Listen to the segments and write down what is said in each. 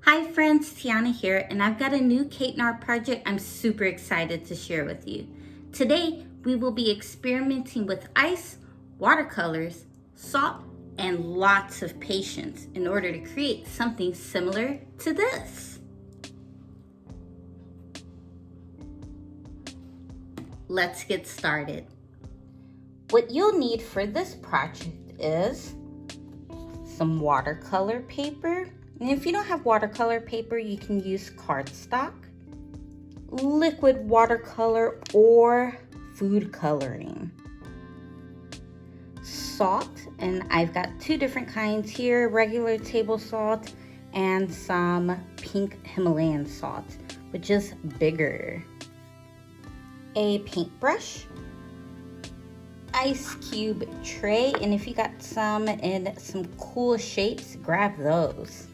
Hi friends, Teonna here, and I've got a new Cayton art project I'm super excited to share with you. Today, we will be experimenting with ice, watercolors, salt, and lots of patience in order to create something similar to this. Let's get started. What you'll need for this project is some watercolor paper. And if you don't have watercolor paper, you can use cardstock, liquid watercolor, or food coloring. Salt, and I've got two different kinds here, regular table salt and some pink Himalayan salt, which is bigger. A paintbrush, ice cube tray, and if you got some in some cool shapes, grab those.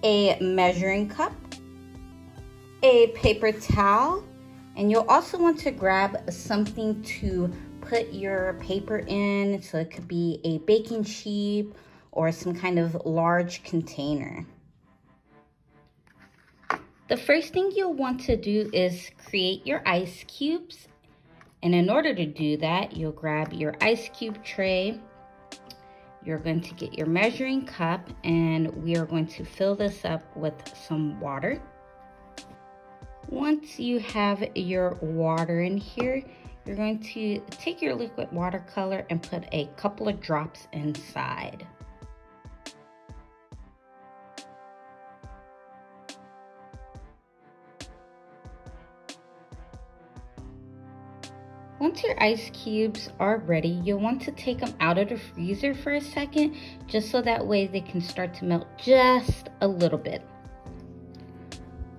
A measuring cup, a paper towel, and you'll also want to grab something to put your paper in, so it could be a baking sheet or some kind of large container. The first thing you'll want to do is create your ice cubes, and in order to do that, you'll grab your ice cube tray. You're going to get your measuring cup, and we are going to fill this up with some water. Once you have your water in here, you're going to take your liquid watercolor and put a couple of drops inside. Once your ice cubes are ready, you'll want to take them out of the freezer for a second, just so that way they can start to melt just a little bit.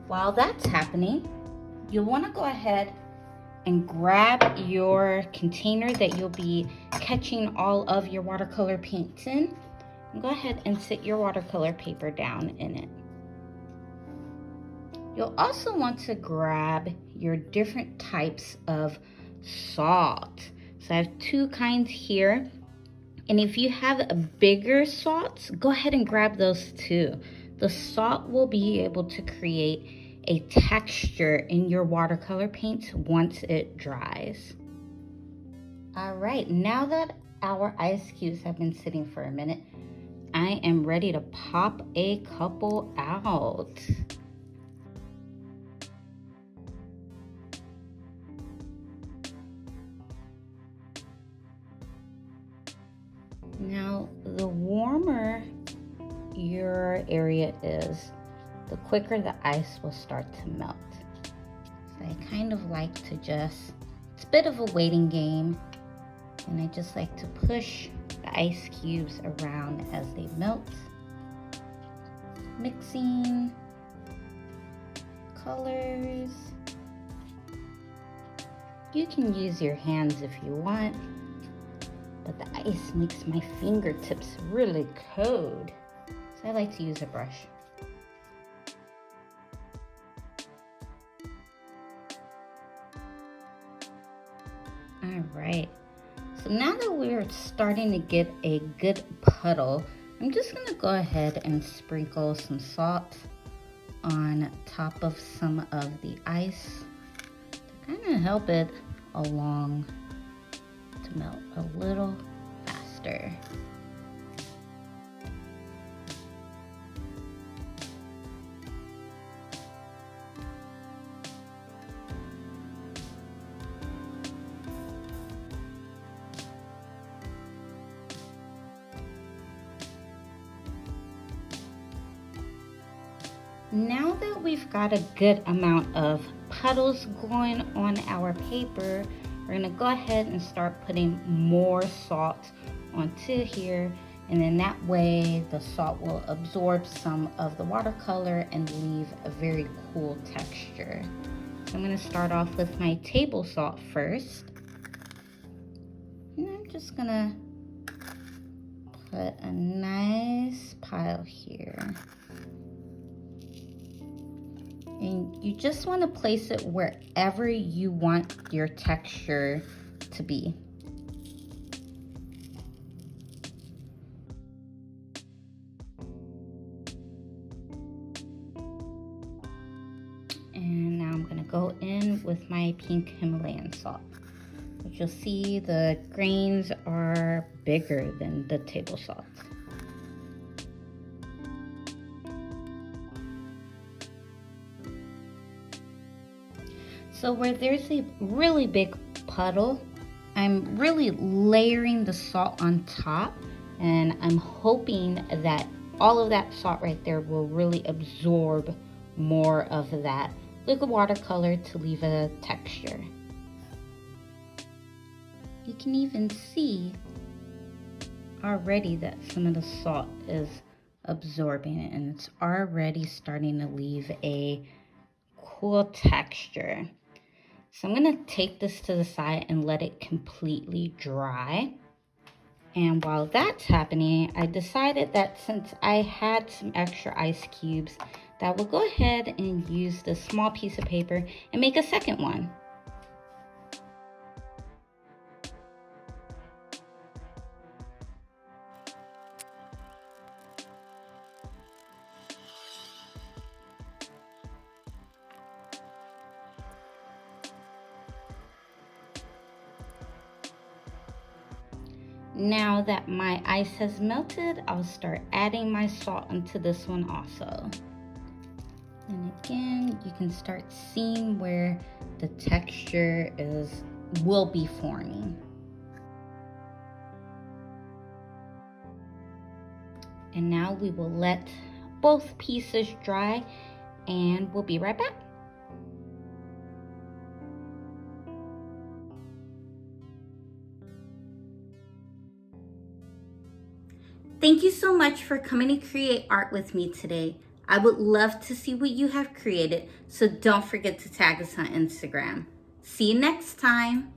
While that's happening, you'll want to go ahead and grab your container that you'll be catching all of your watercolor paints in, and go ahead and sit your watercolor paper down in it. You'll also want to grab your different types of salt. So I have two kinds here, and if you have bigger salts, go ahead and grab those too. The salt will be able to create a texture in your watercolor paints once it dries. All right, now that our ice cubes have been sitting for a minute, I am ready to pop a couple out. Now, the warmer your area is, the quicker the ice will start to melt. So I kind of like to it's a bit of a waiting game, and I just like to push the ice cubes around as they melt, mixing colors. You can use your hands if you want, but the ice makes my fingertips really cold, so I like to use a brush. All right, so now that we're starting to get a good puddle, I'm just gonna go ahead and sprinkle some salt on top of some of the ice to kind of help it along to melt a little faster. Now that we've got a good amount of puddles going on our paper, we're gonna go ahead and start putting more salt onto here, and then that way the salt will absorb some of the watercolor and leave a very cool texture. So I'm gonna start off with my table salt first, and I'm just gonna put a nice pile here. And you just want to place it wherever you want your texture to be. go in with my pink Himalayan salt. But you'll see the grains are bigger than the table salt. So where there's a really big puddle, I'm really layering the salt on top, and I'm hoping that all of that salt right there will really absorb more of that liquid watercolor to leave a texture. You can even see already that some of the salt is absorbing it, and it's already starting to leave a cool texture. So I'm gonna take this to the side and let it completely dry. And while that's happening, I decided that since I had some extra ice cubes, that I will go ahead and use this small piece of paper and make a second one. Now that my ice has melted, I'll start adding my salt into this one also. And again, you can start seeing where the texture will be forming. And now we will let both pieces dry, and we'll be right back. Thank you so much for coming to create art with me today. I would love to see what you have created, so don't forget to tag us on Instagram. See you next time.